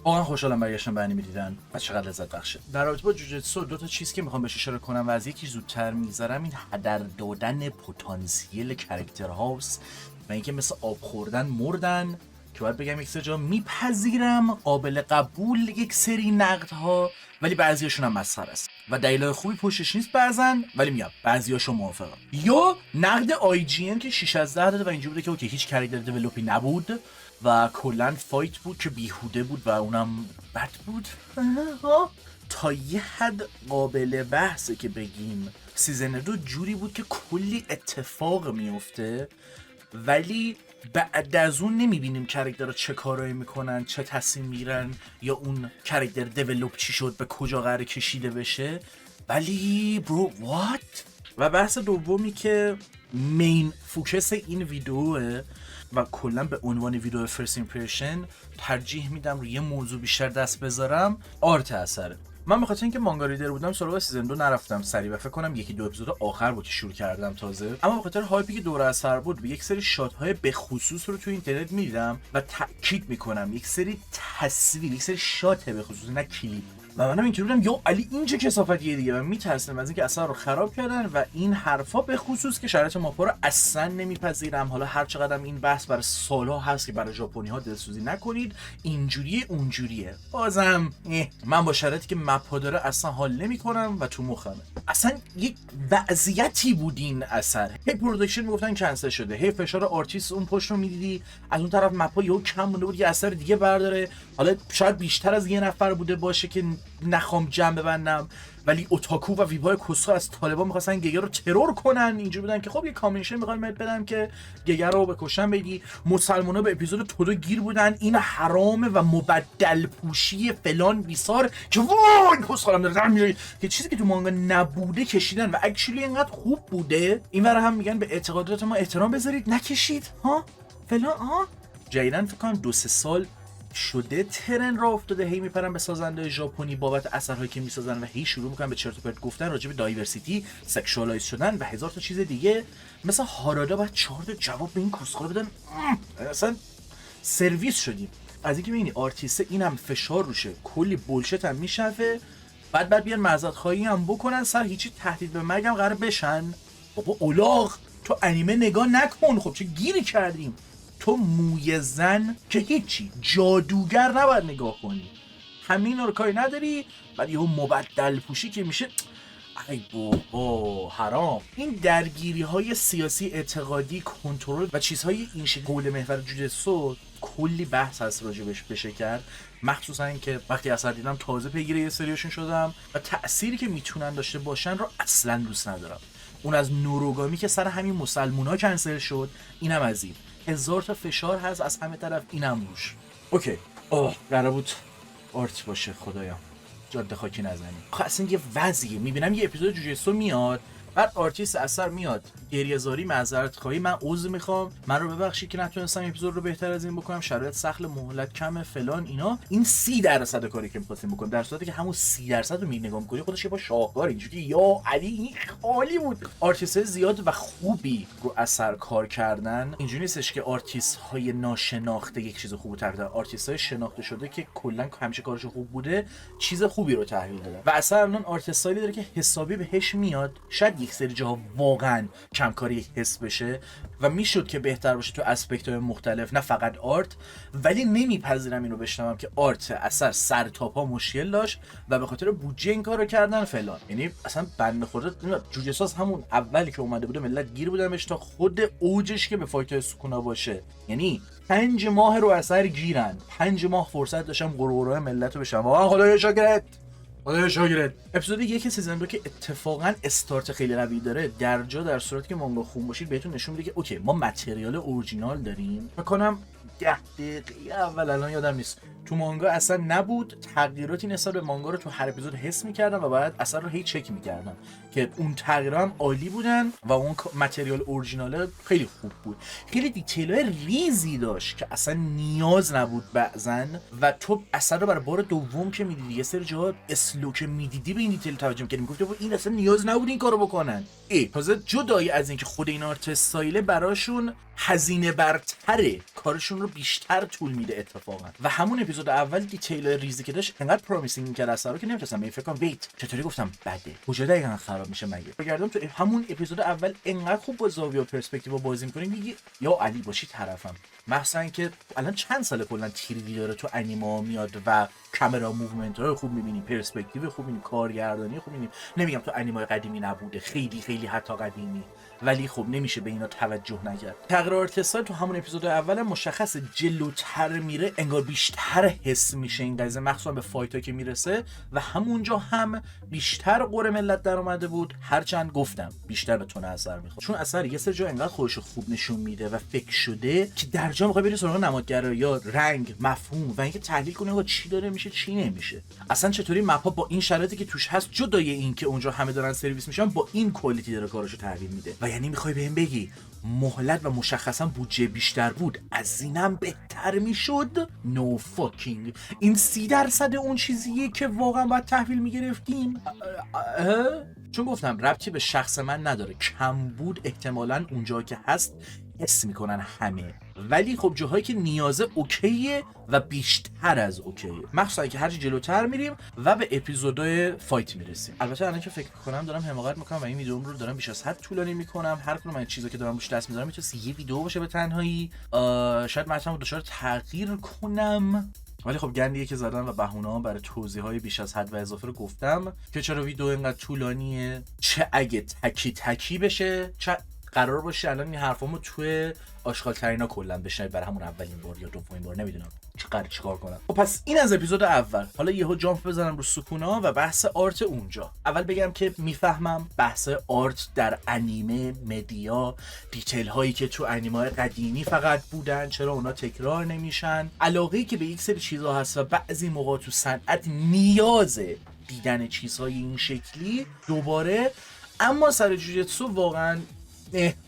واقعا خوشحالم برگشتم به انیمه دیدن و چقدر لذت بخشه. در رابطه با جوجوتسو دو تا چیز که میخوام بهش اشاره کنم و از یکی زودتر میذارم این هدر دادن پتانسیل کاراکتر هاست و اینکه مثل آب خوردن مردن که باید بگم یک سری جا میپذیرم قابل قبول یک سری نقدها ولی بعضیاشون هم مسخره است و دلایل خوبی پشتش نیست بعضن ولی میگم بعضیاشو موافقم. یا نقد آی جی ان که 6 از 10 داده و اینجوری بوده که اوکی هیچ کاراکتر دیولپی نبود و کلا فایت بود که بیهوده بود و اونم بد بود. تا یه حد قابل بحثه که بگیم سیزن 2 جوری بود که کلی اتفاق میفته ولی بعد از اون نمیبینیم کاراکترها چه کارایی میکنن، چه تصمیم میگیرن یا اون کاراکتر دیولپ چی شد، به کجا قرار کشیده بشه. ولی برو وات. و بحث دومی که مین فوکس این ویدیوه و کلا به عنوان ویدیو فرست ایمپرشن ترجیح میدم روی یه موضوع بیشتر دست بذارم، آرت اثره. من به خاطر اینکه مانگا ریدر بودم سراغ سیزن 2 نرفتم سریع و فکر کنم یکی دو اپیزود آخر بود که شروع کردم تازه، اما به خاطر هایپی که دور اثر بود به یک سری شات های به خصوص رو تو اینترنت میدیدم و تاکید میکنم یک سری تصویر، یک سری شات به خصوص، نه کلیپ، و منم اینجوری بودم یا علی این چه کثافتیه دیگه و میترسم از اینکه اثر رو خراب کردن و این حرفا به خصوص که شرایط ماپا رو اصلا نمیپذیرم. حالا هر چقدر این بحث برای سالها هست که برای ژاپنی ها دلسوزی نکنید اینجوریه اونجوریه، بازم من با شرایطی که مپا داره اصلا حال نمیکنم و تو مخمه. اصلا یک وضعیتی بود این اثر، هی پروداکشن میگفتن کنسل شده، هی فشار آرتیست اون پشت رو میدیدی، از اون طرف مپا یهو کم مونده بود یه اثر دیگه برداره، حالا شاید بیشتر از یه نفر بوده باشه که نخوام جمع ببندم ولی اوتاکو و ویبای کوسو از طالبان می‌خواستن گگر رو ترور کنن، اینجوری بودن که خب یه کامبینیشن می‌خوام بدم که گگر رو بکشن بدی. مسلمان‌ها به اپیزود تودو گیر بودن این حرامه و مبدل پوشی فلان بیسار که وای کسخالم داره در میره که چیزی که تو مانگا نبوده کشیدن و اکچولی اینقدر خوب بوده. اینور هم میگن به اعتقادات ما احترام بذارید نکشید ها فلان ها. جدیدن فکر کنم 2-3 سال شده ترن را افتاده هی میپرن به سازنده ژاپنی بابت اثرهایی که میسازن و هی شروع میکنن به چرت و پرت گفتن راجع به دایورسیتی، سکشوالایز شدن و هزار تا چیز دیگه. مثلا هارادا باید 4 تا جواب به این کسخال بدن. اصلا سرویس شدیم از اینکه میبینی آرتیست اینم فشار روشه کلی بولشت هم میشفه بعد بیان معذرت خواهی هم بکنن سر هیچی تهدید به مرگ هم قرار بشن. بابا اولاغ تو انیمه نگاه نکن، خب چه گیری کردیم. تو موی زن که هیچی، جادوگر نباید نگاه کنی، همین رو کاری نداری. بعد یهو مبدل پوشی که میشه ای بابا حرام. این درگیری های سیاسی، اعتقادی، کنترل و چیزهای این شکل حول محور جوجوتسو کلی بحث هست راجبش بشه کرد، مخصوصا اینکه وقتی اثر دیدم تازه پیگیر یه سریاشون شدم و تأثیری که میتونن داشته باشن رو اصلا دوست ندارم. اون از نوروگامی که سر همین مسلمونا کنسل شد، اینم از این هزار تا فشار هست از همه طرف، اینم روش. اوکی قرار بود آرت باشه خدایا جاده خاکی نزنیم. خب اصلا یه وضعیه میبینم یه اپیزود جوجوتسو میاد بعد آرتیست اثر میاد گریه زاری معذرت خواهی من عذر میخوام من رو ببخشید که نتونستم اپیزود رو بهتر از این بکنم، شرایط سخت، مهلت کمه فلان اینا. این 30% کاری که می‌خواستیم بکنیم در صورتی که همون 30% رو نگاه می‌کنی خودش یه با شاهکار اینجوری یا علی این خالی بود. آرتیست زیاد و خوبی رو اثر کار کردن، اینجوری نیستش که آرتیست های ناشناخته یک چیز خوبو تحویل دادن، آرتیست های شناخته شده که کلا همیشه کارش خوب بوده چیز خوبی رو تحویل دادن و اصلا الان آرتیستایی داره که حسابی بهش میاد. شاید یک سری جاها واقعا کمکاری حس بشه و میشد که بهتر باشه تو اسپکت‌های مختلف نه فقط آرت، ولی نمیپذیرم اینو بشنوم که آرت اثر سر تا پا مشکل داشت و به خاطر بودجه این کارو کردن فلان. یعنی اصلا بنده خدا جوجوتسو همون اولی که اومده بوده ملت گیر بودنش تا خود اوجش که به فایتای سکونا باشه، یعنی 5 ماه رو اثر گیرن، 5 ماه فرصت داشتم قرقرای ملت رو بشم. واقعا خدایا شاگرد خدایا شاگرد. اپیزود 1 سیزن 2 که اتفاقا استارت خیلی قوی داره در صورتی که مانگا خون باشید بهتون نشون میده که اوکی ما متریال اورجینال داریم. فکر کنم 10 دقیقه اول الان یادم نیست تو مانگا اصلا نبود، تغییراتی نسبت به مانگا رو تو هر اپیزود حس می‌کردم و بعد اثر رو هی چک می‌کردم که اون تغییرات هم عالی بودن و اون متریال اورجینال خیلی خوب بود، خیلی دیتیل‌های ریزی داشت که اصلا نیاز نبود بعضن و تو اثر رو برای بار دوم که می‌دیدی یه سری جاها اسلو که می‌دیدی به این دیتیل توجه می‌کردی می‌گفتی این اصلا نیاز نبود این کارو بکنن. تازه جدای از اینکه خود این آرت استایل براشون هزینه برتره، کارشون رو بیشتر طول میده اتفاقا. و همون اپیزود اول دیتیل ریزی که داشت انقدر پرومیسینگ می‌کرد اثر رو که نمی‌تونستم به این فکر کنم ویت چطوری گفتم بده، کجا دقیقاً خراب میشه مگه. بگردم تو همون اپیزود اول انقدر خوب با زاویه و پرسپکتیو بازی می‌کنی میگی یا علی باشی طرفم. مثلا که الان چند سال کلا تیری داره تو انیما میاد و کامera موومنت های خوب می‌بینی، پرسپکتیو خوب می‌بینی، کارگردانی خوب می‌بینی. نمیگم تو انیمای قدیمی نبوده، خیلی خیلی حتی قدیمی، ولی خب نمیشه به اینا توجه نکرد. تغییر آرتستای تو همون اپیزود اول مشخص جلوتر میره، انگار بیشتر حس میشه این قضیه، مخصوصا به فایتا که میرسه و همونجا هم بیشتر قره ملت در اومده بود. هرچند گفتم بیشتر به تون اثر میخواد، چون اثر یه سری جا انقدر خودش خوب نشون میده و فکر شده که در جا میخوای بری سراغ نمادگرایی یا رنگ، مفهوم و اینکه تحلیل کنی آقا چی داره میشه چی نمیشه، اصلا چطوری مپا با این شرایطی که توش هست جدای این که اونجا همه دارن سرویس میشن با این کوالیتی داره کارشو تحویل میده. و یعنی میخوای بهم بگی مهلت و مشخصا بودجه بیشتر بود از اینم بهتر میشد؟ نو فاکینگ. این 30% اون چیزیه که واقعا باید تحویل میگرفتیم. چون گفتم ربطی به شخص من نداره، کم بود احتمالاً اونجا که هست حس میکنن همه، ولی خب جاهایی که نیازه اوکیه و بیشتر از اوکیه، مخصوصا که هرچی جلوتر میریم و به اپیزودهای فایت میرسیم. البته الان که فکر کنم دارم حماقت میکنم و این ویدیو رو دارم بیش از حد طولانی میکنم. هر کدوم از چیزا که دارم روش دست میذارم میتونه یه ویدیو باشه به تنهایی، شاید متن دچار تغییر کنم، ولی خب گندیه که زدم و بهونه‌ام برای توضیحات بیش از حد و اضافه رو گفتم که چرا ویدیو اینقدر طولانیه، چه اگه تکی بشه، چه قرار باشه الان این حرفامو توی آشغال ترینا کلا بشنوید برای همون اولین بار یا دومین بار، نمیدونم چیکار کنم. خب پس این از اپیزود اول. حالا یهو جامپ بزنم رو سکونا و بحث آرت اونجا. اول بگم که میفهمم بحث آرت در انیمه، مدیا، دیتیل هایی که تو انیمه قدیمی فقط بودن چرا اونا تکرار نمیشن، علاقه‌ای که به یک سری چیزا هست و بعضی موقع تو صنعت نیاز دیدن چیزهای این شکلی دوباره. اما سر جوجتسو واقعا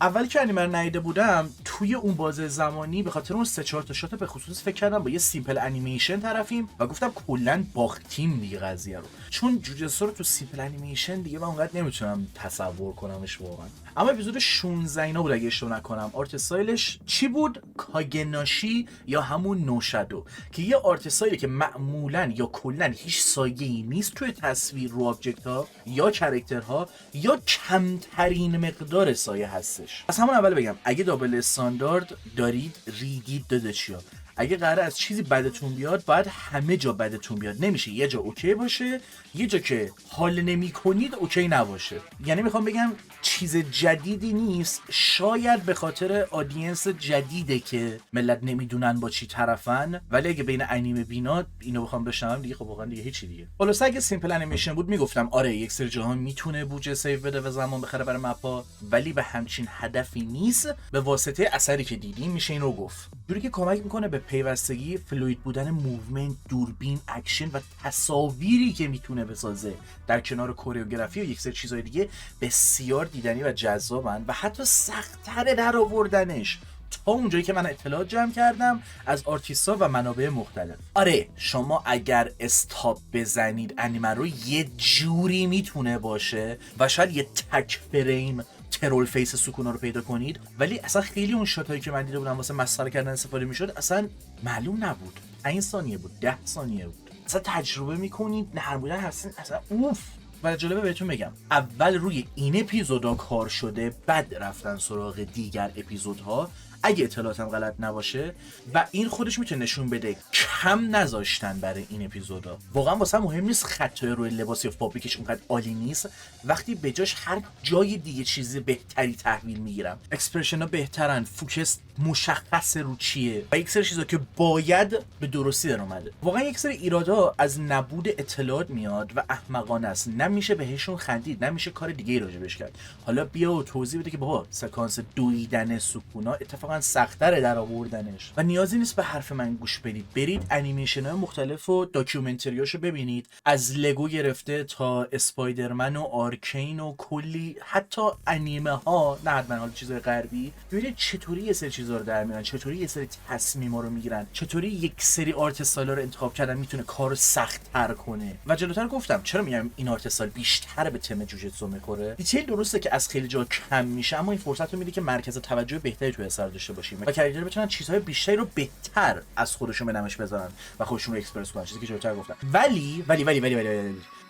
اولی که انیمه رو ندیده بودم توی اون بازه زمانی به خاطر اون 3-4 تا شات به خصوص فکر کردم با یه سیمپل انیمیشن طرفیم و گفتم کلا باختیم دیگه قضیه رو، چون جوجتسو رو تو سیمپل انیمیشن دیگه من اونقدر نمیتونم تصور کنمش واقعا. اما اپیزود 16 اینا بود اگه اشتباه نکنم. آرت استایلش چی بود؟ کاگناشی یا همون نوشادو که یه آرت استایلی که معمولا یا کلا هیچ سایه‌ای نیست توی تصویر رو آبجکت ها یا کاراکترها یا کمترین مقدار سایه هستش. از همون اول بگم اگه دابل استاندارد دارید ریدید داداشیا، اگه قراره از چیزی بدتون بیاد باید همه جا بدتون بیاد، نمیشه یه جا اوکی باشه یه جا که حال نمی کنید اوکی نباشه. یعنی میخوام بگم چیز جدیدی نیست، شاید به خاطر آدینس جدیده که ملت نمیدونن با چی طرفن، ولی اگه بین انیمه بینا اینو بخوام بشنوم دیگه خب واقعا دیگه هیچی دیگه. خلاص اگه سیمپل انیمیشن بود میگفتم آره یک سری جاها میتونه بودجه سیو بده و زمان بخره برای مپا، ولی به همچین هدفی نیست. به واسطه اثری که دیدیم میشه این رو گفت، جوری که کمک میکنه به پیوستگی، فلوید بودن موومنت، دوربین، اکشن و تصاویری که میتونه بسازه در کنار کوریوگرافی و یک سری چیزهای دیگه بسیار دیدنی و جذابن و حتی سخت‌تر در آوردنش تا اونجایی که من اطلاعات جمع کردم از آرتیستا و منابع مختلف. آره شما اگر استاپ بزنید انیمه رو یه جوری میتونه باشه و شاید یه تک فریم ترول فیس سکونا رو پیدا کنید، ولی اصلا خیلی اون شاتایی که من دیده بودم واسه مسخره کردن استفاده میشد اصلا معلوم نبود 5 ثانیه بود 10 ثانیه بود، اصلا تجربه میکنید نرمودن هستین اصلا اوف. و جالبه بهتون بگم اول روی این اپیزودا کار شده بعد رفتن سراغ دیگر اپیزودها اگه اطلاعاتم غلط نباشه و این خودش میتونه نشون بده کم نذاشتن برای این اپیزودا. واقعا واسه مهم نیست خطای روی لباس یا فابریکش اونقدر عالی نیست وقتی بجاش هر جای دیگه چیز بهتری تحویل میگیرم، اکسپرشن ها بهترن، فوکس مشخص رو چیه و یک سری چیزا که باید به درستی در اومده. واقعا یک سری ایرادا از نبود اطلاعات میاد و احمقانه است، نمیشه بهشون خندید، نمیشه کار دیگه ای راجبش کرد. حالا بیا و توضیح بده که بابا سکانس دویدن سکونا اتفاقا سخت‌تره در آوردنش و نیازی نیست به حرف من گوش بدید، برید انیمیشن‌های مختلف و داکیومنتریاشو ببینید، از لگو گرفته تا اسپایدرمن و آرکین و کلی حتی انیمه ها، نه حتما حال چیزای غربی، ببینید چطوری یه سری چیزا رو در میارن، چطوری یه سری تصمیما رو میگیرن، چطوری یک سری آرت استایل رو انتخاب کردن میتونه کارو سخت‌تر کنه. و جلوتر گفتم چرا میگم این آرت استایل بیشتر به تم جوجتسو میخوره. دیتیل درسته که از خیلی جا کم میشه اما این فرصت رو میده که مرکز توجه بهتری توی اثر داشته باشیم و کاراکترها بتونن چیزهای بیشتری رو بهتر از خودشون به نمایش بذارن و خودشون رو اکسپرس کنن، چیزی که جلوتر گفتم. ولی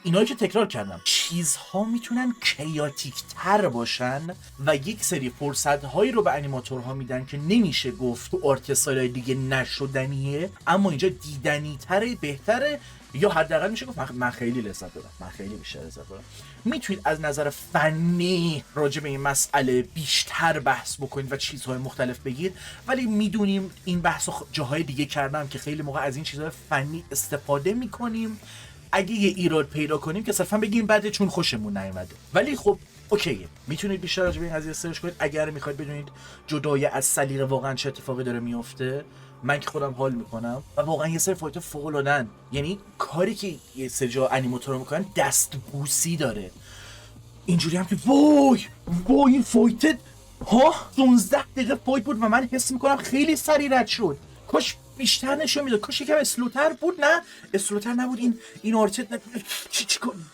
اینایی که تکرار کردم، چیزها میتونن کیاتیک تر باشن و یک سری فرصت هایی رو به انیماتورها میدن که نمیشه گفت تو آرت استایل دیگه نشدنیه، اما اینجا دیدنی تره، بهتره، یا حداقل میشه گفت من خیلی لذت بردم، من خیلی بیشتر لذت بردم. میتونید از نظر فنی راجع به این مسئله بیشتر بحث بکنید و چیزهای مختلف بگید، ولی میدونیم این بحث جاهای دیگه کردم که خیلی موقع از این چیزهای فنی استفاده میکنیم، اگه یه ایراد پیدا کنیم که صرفا بگیم بعد چون خوشمون نیومده. ولی خب اوکیه، میتونید بیشتر راجع به این قضیه سرچ کنید اگر میخواید بدونید جدای از سلیقه واقعا چه اتفاقی داره میفته. من که خودم حال میکنم و واقعا یه سری فایت فوق العاده‌ان، یعنی کاری که یه سری جا انیماتورها میکنن دستبوسی داره، اینجوری هم که وای این فایت 15 دقیقه فایت بود و من حس میکنم خیلی سریع رد شد، کاش بیشتر نشون میداد، کاش یکم اسلوتر بود. نه اسلوتر نبود، این آرتت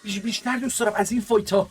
بیشتر دوست دارم از این فایت ها.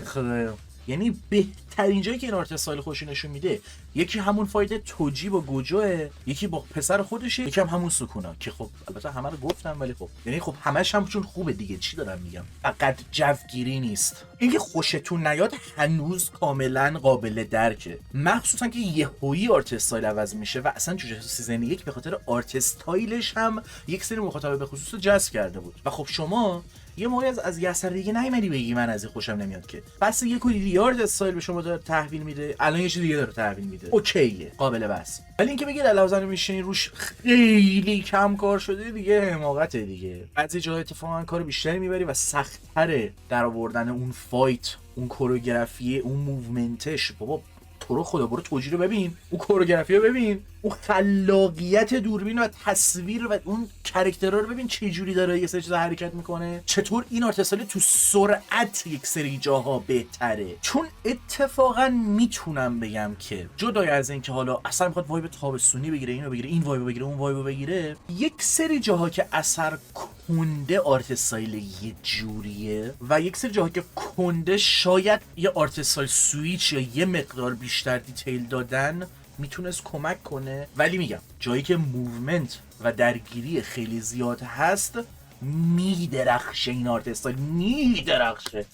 خدایا، یعنی بهترین جایی که این آرت استایل خوشی نشون میده، یکی همون فایت توجی با گوجوه، یکی با پسر خودشه، یکی هم همون سکونا که خب البته همه رو گفتم، ولی خب یعنی خب همش هم چون خوبه دیگه، چی دارم میگم، فقط جوگیری نیست. اینکه خوشتون نیاد هنوز کاملا قابل درکه، مخصوصا که یهویی آرت استایل عوض میشه و اصلا جوجوتسو سیزن 1 به خاطر آرت استایلش هم یک سری مخاطب به خصوص جذب کرده بود و خب شما یه موقعی از یه اثر دیگه نیومدی بگی من از این خوشم نمیاد که، پس یک یارد استایل به شما داره تحویل میده، الان یه چیز دیگه داره تحویل میده، اوکیه، قابل بس. ولی اینکه بگید علاوه میشین روش خیلی کم کار شده، دیگه حماقته دیگه. بعضی جاها اتفاقا کار بیشتری میبری و سخت‌تره در آوردن اون فایت، اون کوروگرافی، اون موومنتش. بابا تو رو خدا برو توجیه رو ببین، اون کوروگرافی رو ببین، اون خلاقیت دوربین و تصویر و اون کاراکترها رو ببین چه جوری داره یه سری چیزا حرکت میکنه، چطور این آرت استایل تو سرعت یک سری جاها بهتره. چون اتفاقا میتونم بگم که جدای از این که حالا اصلا میخواد وایب تابستونی بگیره، اینو بگیره، این وایب بگیره، اون وایب بگیره، یک سری جاها که اثر کنده آرت استایل یه جوریه و یک سری جاها که کنده شاید یه آرت استایل سویچ یا یه مقدار بیشتر دیتیل دادن میتونست کمک کنه. ولی میگم جایی که موومنت و درگیری خیلی زیاد هست میدرخشه این آرت استایل، میدرخشه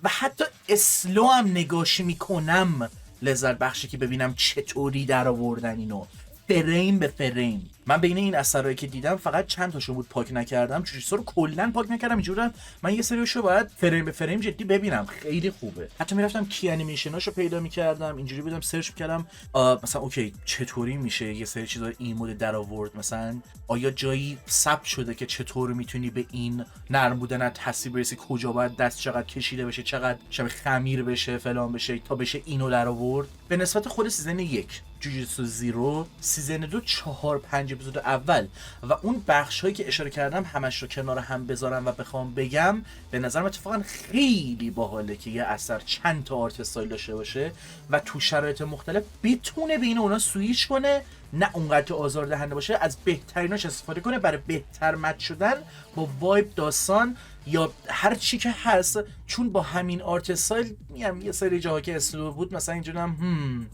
و حتی اسلو هم نگاش میکنم لذت بخشه که ببینم چطوری در آوردن اینو فریم به فریم. من بین این اثرایی که دیدم فقط چند تاشو بود پاک نکردم، چیزا رو کلا پاک نکردم، اینجوریه من یه سریشو باید فریم به فریم جدی ببینم، خیلی خوبه. حتی میرفتم کی انیمیشناشو پیدا میکردم، اینجوری بودم سرچ میکردم مثلا اوکی چطوری میشه یه سری چیزا این مود در آورد، مثلا آیا جایی ثبت شده که چطور میتونی به این نرم بودن از تصویر برسی، کجا باید دست چقدر کشیده بشه، چقدر شبیه خمیر بشه، فلان بشه تا بشه اینو در آورد. به نسبت خود سیزن 1 جوجوتسو زیرو، سیزن 2 4-5 اپیزود اول و اون بخش هایی که اشاره کردم همش رو کنار هم بذارم و بخوام بگم، به نظرم اتفاقا خیلی باحاله که یه اثر چند تا آرت استایل داشته باشه و تو شرایط مختلف بتونه بین اونا سویچ کنه، نه اونقدر آزاردهنده باشه، از بهتریناش استفاده کنه برای بهتر مچ شدن با وایب، داستان یا هر چی که هست. چون با همین آرت استایل میگم یه سری جاها که اسلو بود مثلا اینجوری هم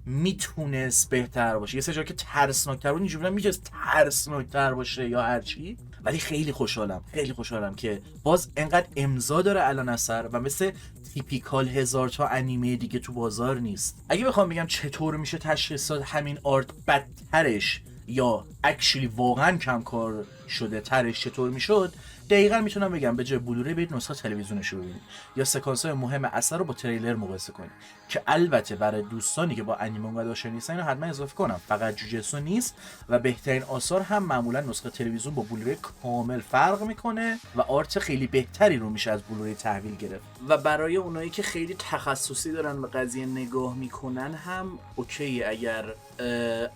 میتونست بهتر باشه، یه سری جایی که ترسناکتر بود اینجوری میتونست ترسناکتر باشه یا هر چی. ولی خیلی خوشحالم که باز انقدر امضا داره الان اثر و مثل تیپیکال 1000 تا انیمه دیگه تو بازار نیست. اگه بخوام بگم چطور میشه تشخیص داد همین آرت بدترش یا اکچولی واقعا کم کار شده ترش چطور میشد، دقیقاً میتونم بگم به جای بلوری برید نسخه تلویزیونش رو ببینید یا سکانس‌های مهم اثر رو با تریلر مقایسه کنید، که البته برای دوستانی که با انیمه اونقدر آشنا نیستن اینو حتما اضافه کنم، فقط جوجوتسو نیست و بهترین آثار هم معمولا نسخه تلویزیون با بلوری کامل فرق میکنه و آرت خیلی بهتری رو میشه از بلوری تحویل گرفت. و برای اونایی که خیلی تخصصی دارن به قضیه نگاه میکنن هم اوکی اگر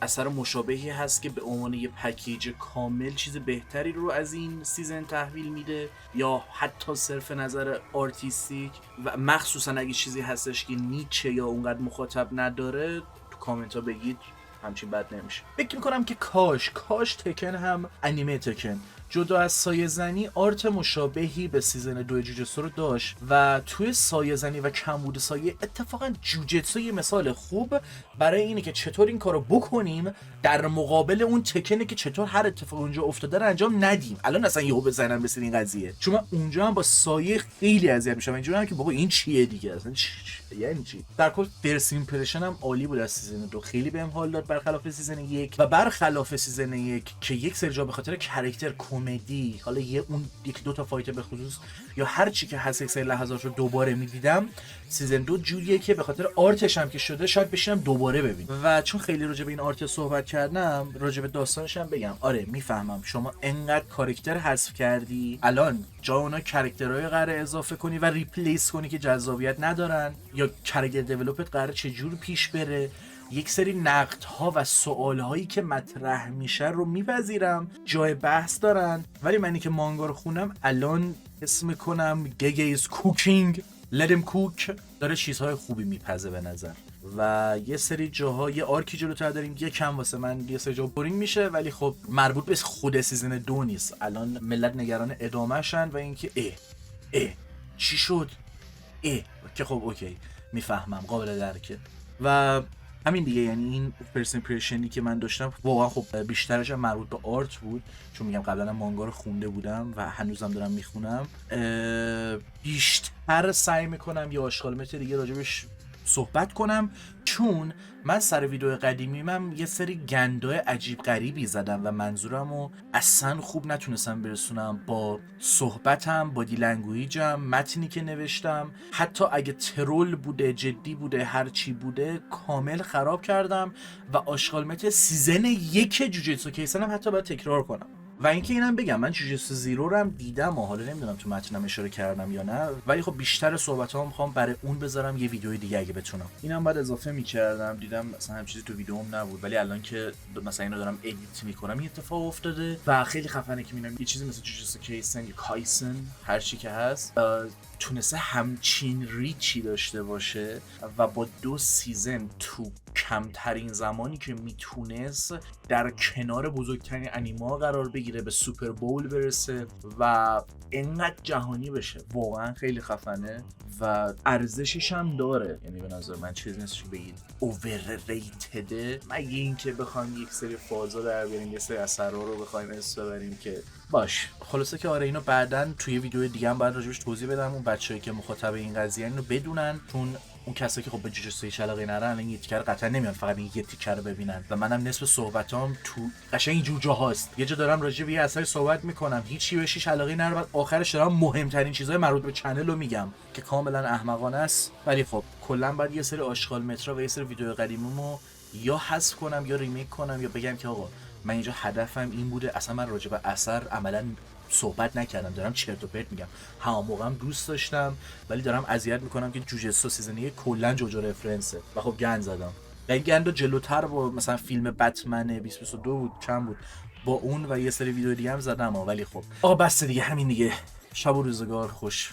اثر مشابهی هست که به عنوان یه پکیج کامل چیز بهتری رو از این سیزن تحویل میده یا حتی صرف نظر آرتیستیک، و مخصوصا اگه چیزی هستش که نیچه یا اونقدر مخاطب نداره تو کامنت ها بگید، همچین بد نمیشه. فکر میکنم که کاش تکن هم انیمه تکن جدا از سایه زنی آرت مشابهی به سیزن 2 جوجتسو رو داشت و توی سایه زنی و کمبود سایه اتفاقا جوجتسو یه مثال خوب برای اینه که چطور این کارو بکنیم در مقابل اون تکنه که چطور هر اتفاق اونجا افتاده رو انجام ندیم. الان اصلا یهو بزنن بسید این قضیه، چون من اونجا هم با سایه خیلی اذیت میشم، اینجوری هم که بابا این چیه دیگه، اصلا یعنی چی. در کل فرست ایمپرشن هم عالی بود از سیزن 2، خیلی بهم حال داد برخلاف سیزن 1 و برخلاف سیزن 1 که یک سری جا به خاطر کاراکتر کمدی، حالا اون یک دو تا فایت به خصوص یا هر چی که هست یک سری لحظات رو دوباره میدیدم، سیزن 2 جوریه که به خاطر آرتش هم که شده شاید بشینم دوباره ببینم. و چون خیلی راجع به این آرت صحبت کردم، راجع به داستانش هم بگم. آره میفهمم شما انقدر کاراکتر حذف کردی، الان جا اونا کاراکترهای قراره اضافه کنی و ریپلیس کنی که جذابیت ندارن، یا کاراکتر دیولپت قراره چجور پیش بره. یک سری نقدها و سوالهایی که مطرح میشه رو میپذیرم، جای بحث دارن، ولی منی که مانگا رو خونم الان اسم میکنم گگه is cooking let him cook، داره چیزهای خوبی میپزه به نظر. و یه سری جاها یه آرکی جلوتر داریم، یکم واسه من یه سری جا بورینگ میشه، ولی خب مربوط به خود سیزن 2 نیست. الان ملت نگران ادامهشن و اینکه چی شد که خب اوکی میفهمم، قابل درکه. و همین دیگه، یعنی این فرست ایمپرشنی که من داشتم واقعا خب بیشترش هم مربوط به آرت بود، چون میگم قبلا مانگا رو خونده بودم و هنوزم دارم میخونم. بیشتر سعی میکنم یه آشغال متر دیگه راجبش صحبت کنم، چون من سر ویدیو قدیمیمم یه سری گندای عجیب غریبی زدم و منظورمو اصلا خوب نتونستم برسونم با صحبتم، با دیلنگویجم، متنی که نوشتم. حتی اگه ترول بوده، جدی بوده، هر چی بوده، کامل خراب کردم و آشغالمت سیزن 1 جوجوتسو کیسن هم حتی باید تکرار کنم. و اینکه اینم بگم من جوجوتسو زیرو رو هم دیدم و حالا نمیدونم تو متنم اشاره کردم یا نه، ولی خب بیشتر صحبتام میخوام برای اون بذارم یه ویدیو دیگه اگه بتونم. اینم بعد اضافه میکردم، دیدم مثلا هم چیزی تو ویدیوم نبود، ولی الان که مثلا اینو دارم ادیت میکنم این اتفاق افتاده و خیلی خفنه که میبینم یه چیزی مثل جوجوتسو کیسن یا کایسن هر چی که هست تونسته همچین ریچی داشته باشه و با 2 سیزن تو کمترین زمانی که میتونست در کنار بزرگترین انیما قرار بگیره، به سوپر بول برسه و انقدر جهانی بشه. واقعا خیلی خفنه و ارزشش هم داره، یعنی به نظر من چیزی نیست که بگید اوورریتده، مگه اینکه بخوایم یک سری فازا در بیاریم، یه سری اثرها رو بخوایم اسم ببریم که باش. خلاصه که آره اینو بعداً توی ویدیو دیگه هم باید راجبش توضیح بدم، اون بچه‌ای که مخاطب این قضیه اینو بدونن، چون اون کسایی که خب به جوجوتسو هیچ علاقه‌ای ندارن الان یه تیکر قطعا نمیان فقط این یه تیکر رو ببینن و منم نصف صحبتام تو قشنگ اینجور جاهاست. یه جا دارم راجع به یه اثری صحبت میکنم، هیچی بهش هیچ علاقه‌ای ندارم، بعد آخرش دارم مهمترین چیزهای مربوط به چنل رو میگم که کاملا احمقانه است. ولی خب کلا بعد یه سری آشغال مترا و یه سری ویدیو قدیمیمو یا حذف کنم یا ریمیک کنم یا بگم که آقا من اینجا هدفم این بوده، اصلا من راجع به اثر عملاً صحبت نکردم، دارم چرت و پرت میگم. همون موقع هم دوست داشتم ولی دارم اذیت میکنم که جوجوتسو سیزن 1 کلا جوجو رفرنسه و خب گند زدم. و این گندو جلوتر با مثلا فیلم بتمن 2022 بود چند بود با اون و یه سری ویدیو دیگه هم زدم ولی خب آقا بس دیگه، همین دیگه. شب و روزگار خوش.